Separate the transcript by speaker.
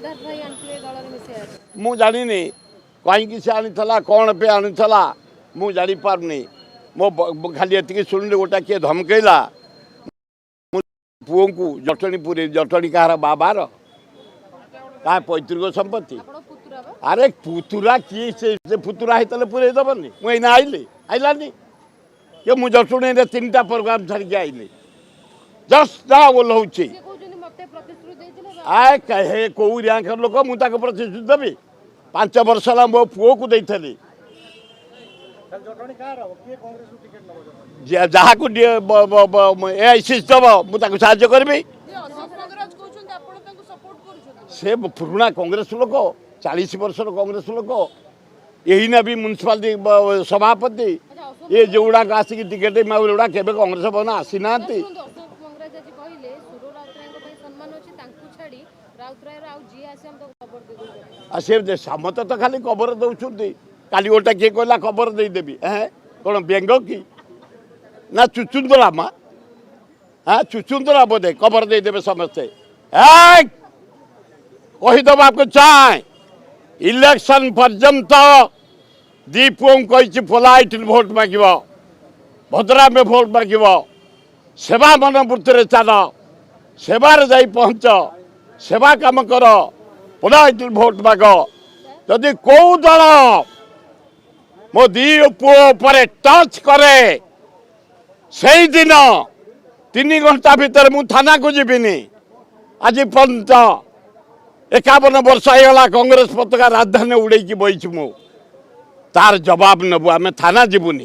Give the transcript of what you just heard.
Speaker 1: सिद्धार्थ भाई आंतले दल रे मिसे
Speaker 2: मु जानी कहीं से आनीला कौन पे आनीला मु जानी पारनी मो खाली ये शुणिले गोटा किए धमकेला पुओ को जटणी पुरे जटणी कहार बाबार क्या पैतृक संपत्ति
Speaker 1: आपण पुतुरा बा
Speaker 2: अरे पुतुरा किए से पुतुरा होते पूरे दबनी मुझे आइली आइलानी ये मुझे जटुणी 3टा प्रोग्राम छाड़ी आइली जस्ट ना ओल्लौची
Speaker 1: से कहउजनी मते प्रतिश्रुति देथिले बा
Speaker 2: आए कहे कौ रैंकर लोक मुझे प्रतिश्रुति देवी 5 वर्ष है मो पुओ को देती जहाँ को एआईसीसी दब मुझे साहय करी
Speaker 1: अशोक नागराज कहउछन आपण तांको सपोर्ट करूछन
Speaker 2: से पुराणा कांग्रेस लोक 40 वर्ष कांग्रेस लोक यही ना भी म्यूनिसिपालिटी सभापति ये जोड़ा आसिक टिकेट माउरा केबे कांग्रेस भवन आसी ना
Speaker 1: अशोक नागराज आज कहले सुरो राउतराय को भाई सम्मान अछि तांको छाडी राउतराय राव जी आसी हम तो खबर दे दो
Speaker 2: से समत तो खाली खबर दौरान काली गोटा किए कहला खबर देदेवी कौन व्यंग कि ना चुचुंदरा मा हाँ चुचुंदरा बोधे खबर देदेवे समस्ते कहीदेव आपको चाहे इलेक्शन पर्यंत दीपुओं कही पोलाइट भोट माग भद्रा में भोट माग सेवा मनोवृत्ति चल सेवार जा पहुँच सेवा काम कर पोलाइट भोट माग जदि कौ दल मो दी पुओ पर टच करे से दिन 3 घंटा भितर मु थाना को जीविनी आज पर्यंत 51 वर्ष होगा कांग्रेस पताका राजधानी उड़े बही मु तार जवाब नबू आम थाना जीवनी